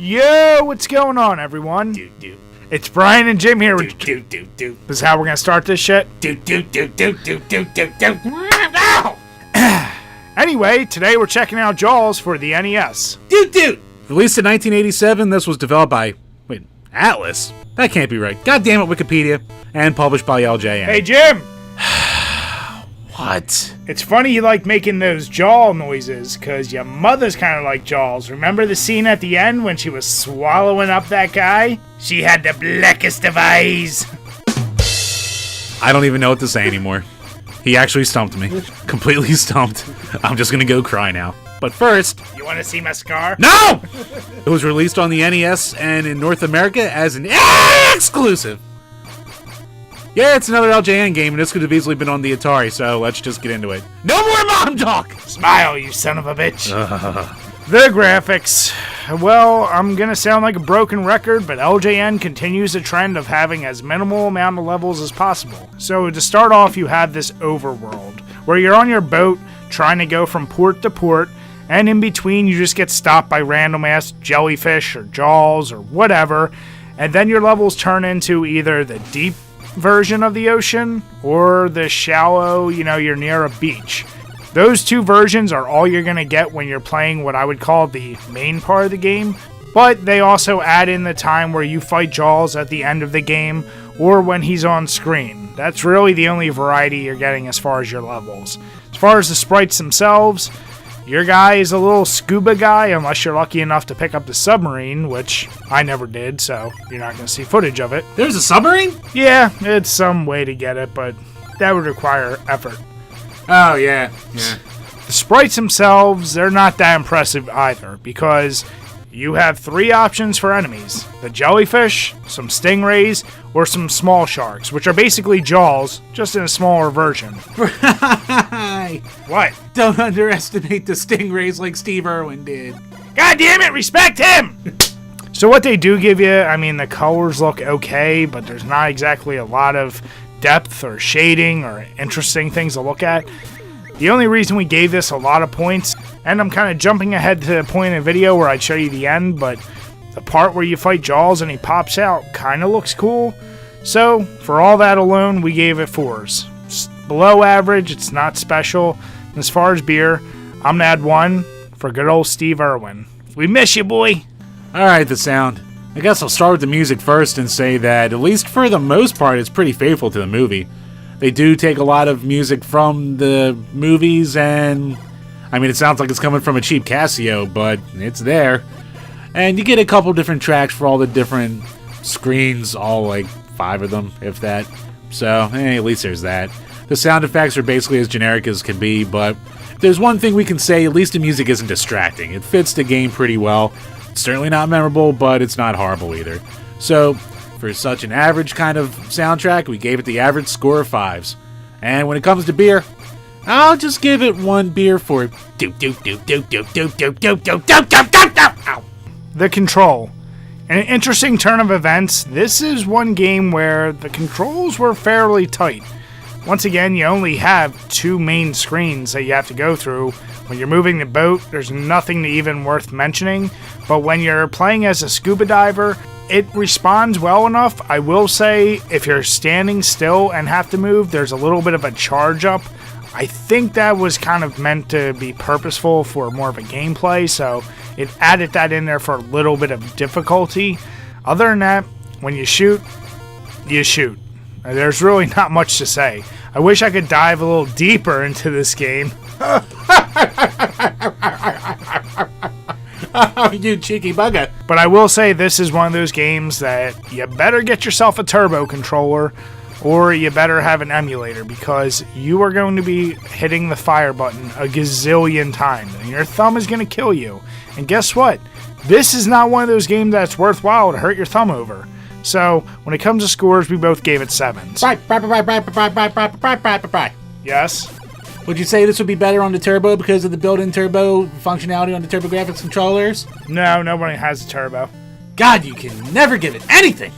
Yo, what's going on, everyone? It's Brian and Jim here. This is how we're gonna start this shit. Anyway, today we're checking out Jaws for the NES. Released in 1987, this was developed by, Atlas? That can't be right. God damn it, Wikipedia. And published by LJN. Hey, Jim! What? It's funny you like making those jaw noises, because your mother's kind of like Jaws. Remember the scene at the end when she was swallowing up that guy? She had the blackest of eyes. I don't even know what to say anymore. He actually stumped me. Completely stumped. I'm just gonna go cry now. But first... You want to see my scar? No! It was released on the NES and in North America as an exclusive. Yeah, it's another LJN game, and this could have easily been on the Atari, so let's just get into it. No more mom talk! Smile, you son of a bitch. The graphics. Well, I'm gonna sound like a broken record, but LJN continues the trend of having as minimal amount of levels as possible. So to start off, you have this overworld, where you're on your boat, trying to go from port to port, and in between you just get stopped by random-ass jellyfish or jaws or whatever, and then your levels turn into either the deep version of the ocean or the shallow, you're near a beach. Those two versions are all you're going to get when you're playing what I would call the main part of the game, but they also add in the time where you fight Jaws at the end of the game or when he's on screen. That's really the only variety you're getting as far as your levels. As far as the sprites themselves, your guy is a little scuba guy unless you're lucky enough to pick up the submarine, which I never did, so you're not going to see footage of it. There's a submarine? Yeah, it's some way to get it, but that would require effort. Oh, yeah. The sprites themselves, they're not that impressive either, because you have three options for enemies. The jellyfish, some stingrays, or some small sharks, which are basically Jaws, just in a smaller version. What? Don't underestimate the stingrays like Steve Irwin did. God damn it, respect him! So what they do give you, the colors look okay, but there's not exactly a lot of depth or shading or interesting things to look at. The only reason we gave this a lot of points, and I'm kind of jumping ahead to the point in the video where I'd show you the end, but the part where you fight Jaws and he pops out kind of looks cool. So, for all that alone, we gave it 4s. It's below average, it's not special. And as far as beer, I'm going to add 1 for good old Steve Irwin. We miss you, boy! Alright, the sound. I guess I'll start with the music first and say that, at least for the most part, it's pretty faithful to the movie. They do take a lot of music from the movies, and it sounds like it's coming from a cheap Casio, but it's there. And you get a couple different tracks for all the different screens, all like 5 of them, if that. So, at least there's that. The sound effects are basically as generic as can be, but if there's one thing we can say, at least the music isn't distracting. It fits the game pretty well. It's certainly not memorable, but it's not horrible either. So, for such an average kind of soundtrack, we gave it the average score of 5s. And when it comes to beer, I'll just give it 1 beer for The control. In an interesting turn of events, this is one game where the controls were fairly tight. Once again, you only have 2 main screens that you have to go through. When you're moving the boat, there's nothing even worth mentioning, but when you're playing as a scuba diver, it responds well enough. I will say, if you're standing still and have to move, there's a little bit of a charge up. I think that was kind of meant to be purposeful for more of a gameplay, so it added that in there for a little bit of difficulty. Other than that, when you shoot, you shoot. There's really not much to say. I wish I could dive a little deeper into this game. Oh, you cheeky bugger. But I will say this is one of those games that you better get yourself a turbo controller or you better have an emulator, because you are going to be hitting the fire button a gazillion times and your thumb is going to kill you. And guess what? This is not one of those games that's worthwhile to hurt your thumb over. So, when it comes to scores, we both gave it 7s. Yes? Would you say this would be better on the Turbo because of the built-in turbo functionality on the TurboGrafx controllers? No, nobody has a turbo. God, you can never give it anything!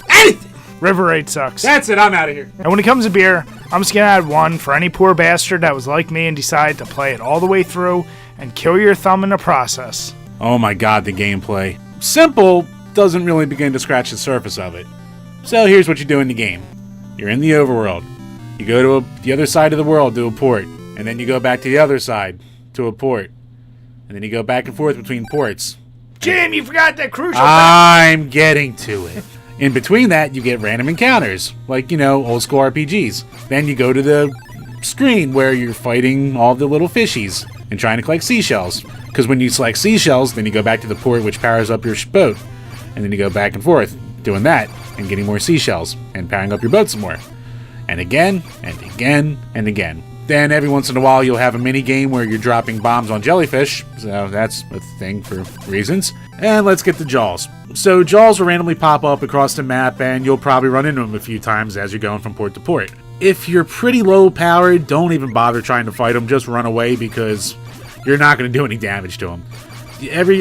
Anything! River Raid sucks. That's it, I'm out of here. And when it comes to beer, I'm just going to add 1 for any poor bastard that was like me and decided to play it all the way through and kill your thumb in the process. Oh my god, the gameplay. simple doesn't really begin to scratch the surface of it. So here's what you do in the game. You're in the overworld. You go to the other side of the world to a port, and then you go back to the other side to a port, and then you go back and forth between ports. Jim, you forgot that crucial I'm getting to it. In between that, you get random encounters, like, old school RPGs. Then you go to the screen where you're fighting all the little fishies and trying to collect seashells. Because when you select seashells, then you go back to the port which powers up your boat. And then you go back and forth doing that and getting more seashells and powering up your boat some more. And again, and again, and again. Then every once in a while you'll have a mini game where you're dropping bombs on jellyfish, so that's a thing for reasons. And let's get to Jaws. So Jaws will randomly pop up across the map and you'll probably run into them a few times as you're going from port to port. If you're pretty low powered, don't even bother trying to fight them, just run away because you're not going to do any damage to them.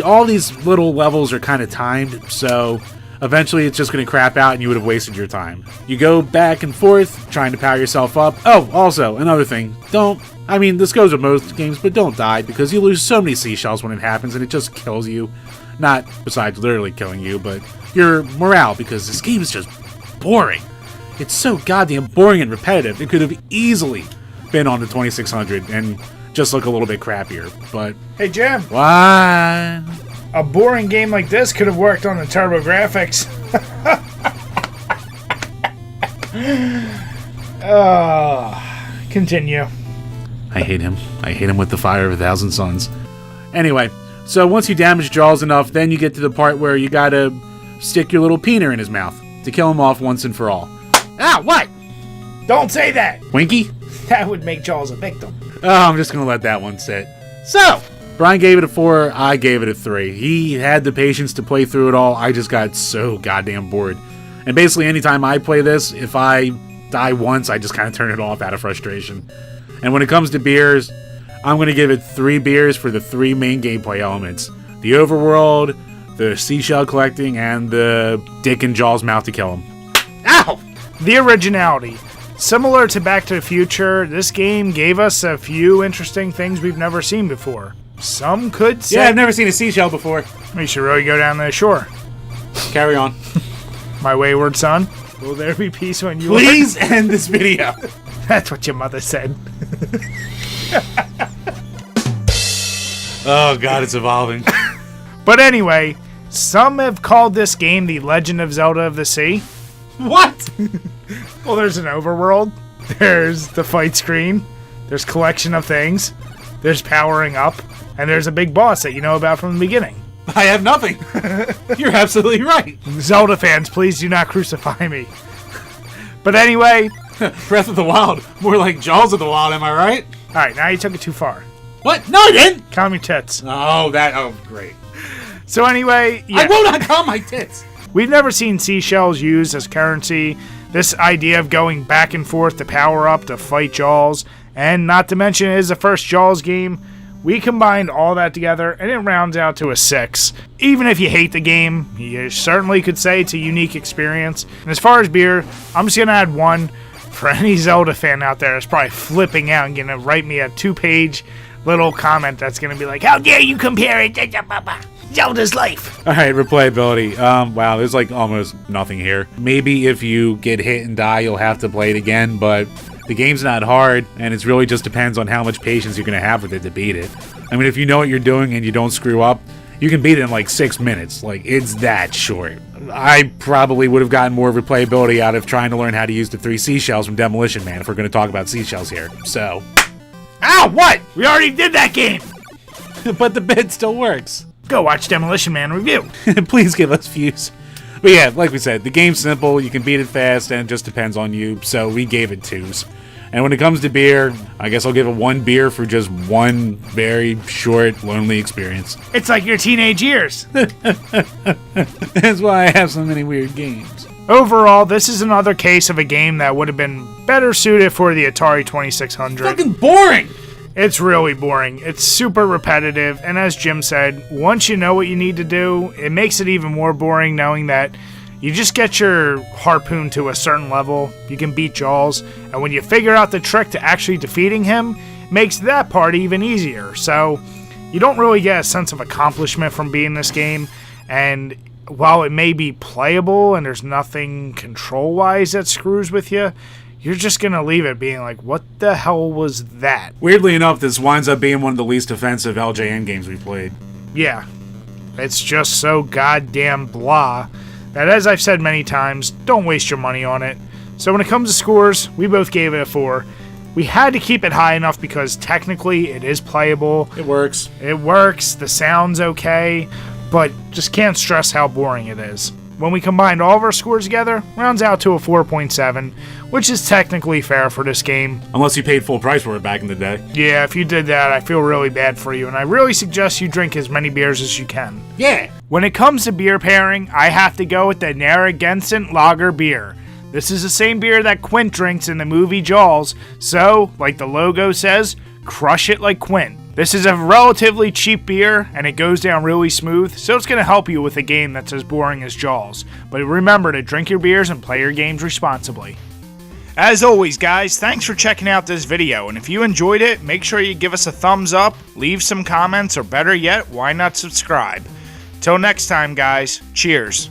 All these little levels are kind of timed, so eventually it's just going to crap out and you would have wasted your time. You go back and forth trying to power yourself up. Oh, also, another thing. This goes with most games, but don't die because you lose so many seashells when it happens and it just kills you. Not besides literally killing you, but your morale because this game is just boring. It's so goddamn boring and repetitive. It could have easily been on the 2600 and just look a little bit crappier, but... Hey, Jim. What? A boring game like this could have worked on the TurboGrafx. Continue. I hate him. I hate him with the fire of 1,000 suns. Anyway, so once you damage Jaws enough, then you get to the part where you gotta stick your little peener in his mouth to kill him off once and for all. Ah, what? Don't say that! Winky? That would make Jaws a victim. Oh, I'm just gonna let that one sit. So, Brian gave it a 4, I gave it a 3. He had the patience to play through it all, I just got so goddamn bored. And basically anytime I play this, if I die once, I just kind of turn it off out of frustration. And when it comes to beers, I'm gonna give it 3 beers for the 3 main gameplay elements. The overworld, the seashell collecting, and the dick in Jaws' mouth to kill him. Ow! The originality. Similar to Back to the Future, this game gave us a few interesting things we've never seen before. Some could say... Yeah, I've never seen a seashell before. We should really go down the shore. Carry on. My wayward son. Will there be peace when you... Please end this video. That's what your mother said. Oh god, it's evolving. But anyway, some have called this game The Legend of Zelda of the Sea. What? Well, there's an overworld. There's the fight screen. There's collection of things. There's powering up. And there's a big boss that you know about from the beginning. I have nothing. You're absolutely right. Zelda fans, please do not crucify me. But anyway... Breath of the Wild. More like Jaws of the Wild, am I right? Alright, now you took it too far. What? No, I didn't! Calm your tits. Oh, great. So anyway... Yeah. I will not calm my tits! We've never seen seashells used as currency. This idea of going back and forth to power up to fight Jaws, and not to mention it is the first Jaws game, we combined all that together and it rounds out to a 6. Even if you hate the game, you certainly could say it's a unique experience. And as far as beer, I'm just going to add 1 for any Zelda fan out there that's probably flipping out and going to write me a 2-page little comment that's going to be like, how dare you compare it to Zelda's life. Alright, replayability. Wow, there's like almost nothing here. Maybe if you get hit and die, you'll have to play it again, but the game's not hard, and it really just depends on how much patience you're going to have with it to beat it. I mean, if you know what you're doing and you don't screw up, you can beat it in like 6 minutes. Like, it's that short. I probably would have gotten more replayability out of trying to learn how to use the 3 seashells from Demolition Man, if we're going to talk about seashells here. So. Ow, what? We already did that game! But the bed still works. Go watch Demolition Man review. Please give us views. But yeah, like we said, the game's simple, you can beat it fast, and it just depends on you, so we gave it 2s. And when it comes to beer, I guess I'll give it 1 beer for just 1 very short, lonely experience. It's like your teenage years. That's why I have so many weird games. Overall, this is another case of a game that would have been better suited for the Atari 2600. Fucking boring! It's really boring. It's super repetitive, and as Jim said, once you know what you need to do, it makes it even more boring knowing that you just get your harpoon to a certain level, you can beat Jaws, and when you figure out the trick to actually defeating him, it makes that part even easier. So, you don't really get a sense of accomplishment from beating this game, And while it may be playable and there's nothing control-wise that screws with you, you're just going to leave it being like, what the hell was that? Weirdly enough, this winds up being one of the least offensive LJN games we've played. Yeah. It's just so goddamn blah that, as I've said many times, don't waste your money on it. So when it comes to scores, we both gave it a 4. We had to keep it high enough because technically it is playable. It works. It works, the sound's okay, but just can't stress how boring it is. When we combined all of our scores together, rounds out to a 4.7, which is technically fair for this game. Unless you paid full price for it back in the day. Yeah, if you did that, I feel really bad for you, and I really suggest you drink as many beers as you can. Yeah. When it comes to beer pairing, I have to go with the Narragansett Lager beer. This is the same beer that Quint drinks in the movie Jaws, so, like the logo says, crush it like Quint. This is a relatively cheap beer, and it goes down really smooth, so it's going to help you with a game that's as boring as Jaws. But remember to drink your beers and play your games responsibly. As always, guys, thanks for checking out this video, and if you enjoyed it, make sure you give us a thumbs up, leave some comments, or better yet, why not subscribe? Till next time, guys, cheers.